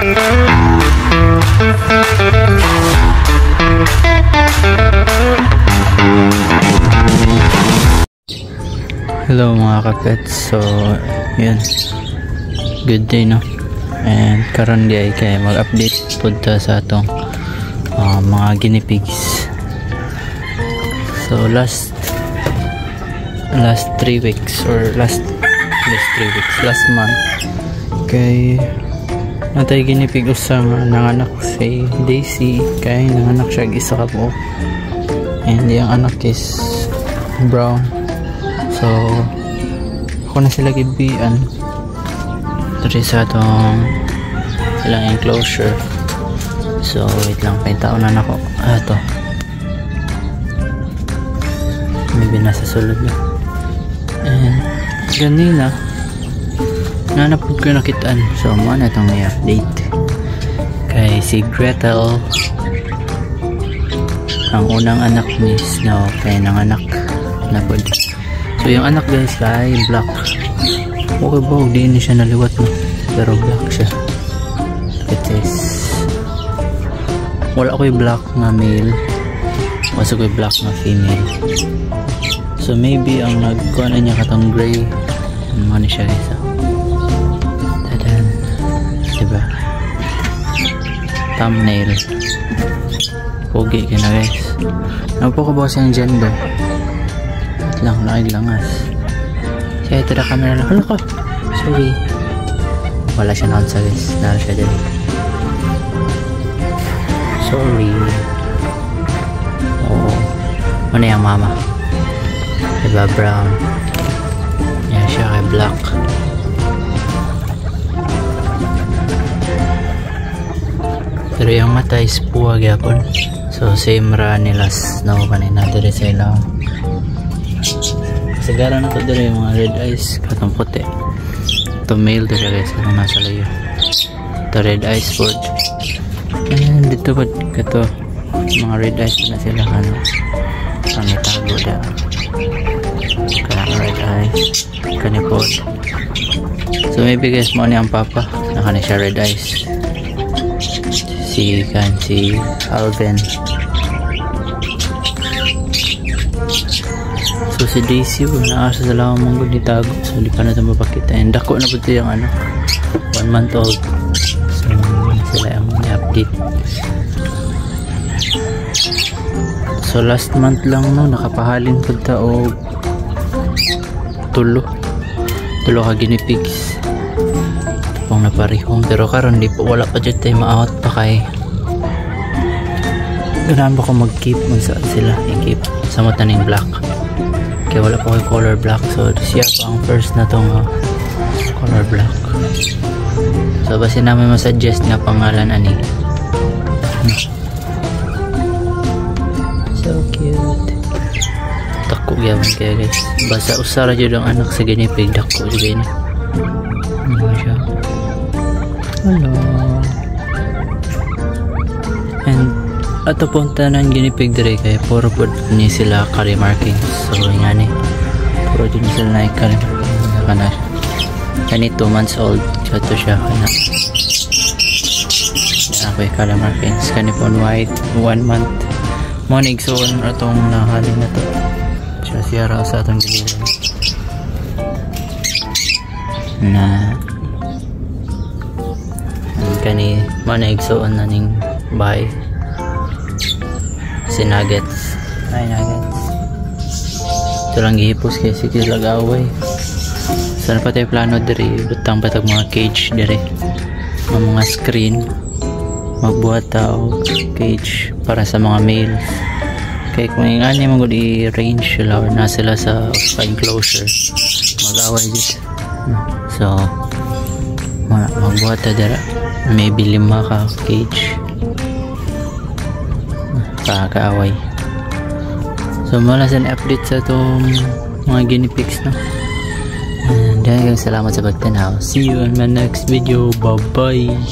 Hello mga kapets, so yun, good day no, and karon di ay kay mag-update punta sa atong mga guinea pigs. So last 3 weeks or last month kay natay guinea pig usang nanganak si Daisy, kay nanganak siya isa ka po, and yung anak is brown. So ako na sila gibian dito sa itong ilang enclosure. So wait lang, paintaon na ako ito, maybe nasa sulod na. And ganina nanapod ko nakitaan, so mo na itong i-update kay si Gretel, ang unang anak ni Snow, kay nanganak na po. So yung anak guys kay black. Okay ba, di na siya naliwat no, pero black siya. It is wala ko yung black na male, wala ko yung black na female. So maybe ang nagkuha na niya katong gray, ano siya guys. Tadan, diba? Thumbnail pogi ka na guys. Napakabawas yung gender lang, langas. Kaya ito na camera lang. Hala ko, sorry, wala siya naon sa guys, nara siya din, sorry. Oh, ano yung mama, diba brown, yan siya kay black. Pero yung mata is puwag yapon, so same ra nila Snow kanina dito sa ilaw. Sigara na to dito yung mga red eyes katong puti. Ito male to siya guys, itong nasa layo. Ito red eyes food. And dito po ito mga red eyes na sila, ano, pangitago na kaya red eyes kanipod. So maybe guys mo ni ang papa nakani siya red eyes, si Alvin. So si Daisy naasa sa lang mong good itago, so di pa na ito mapakita. And ako na po ito yung 1 month old. So sila yung update. So last month lang no, nakapahalin po ito o tulo ka guinea pigs. Ito pong naparihong, pero karon di po, wala pa dyan tayo ma-out pa kay ganahan ba ko mag-keep mo sa sila, i-keep sa mataning black. Kaya wala po kay color black, so siya pa ang first na tong color black. So basta namin masuggest na pangalan ani. So cute, dako yaman kaya guys, basta usara jud ang anak sa guinea pig, dako jud ini. Ano siya, hello. And ato pong tanan guinea pig dire kay puro po ni sila curry markings. So nga ni puro din sila na curry markings kana. Kani 2 months old kato siya kana. Okay, curry markings kani po white 1 month. Mo nigsoon atong nahalin na to. Siya ra sa atong giliran. Na kani mo nigsoon na ning bahay. Si Nuggets, ay Nuggets, ito lang gihipos kaya sige lagaway. Sana pa tayo plano diri, butang patag mga cage diri, mga screen, magbuhat tao cage para sa mga males. Kaya kung yung ani mga i-range sila or na sila sa enclosure, mag-away dito. So magbuhat ta dira, maybe 5 ka cage kaaway. So mula sa update sa itong mga guinea pigs no. And salamat sa pagtanaw. See you on my next video. Bye bye.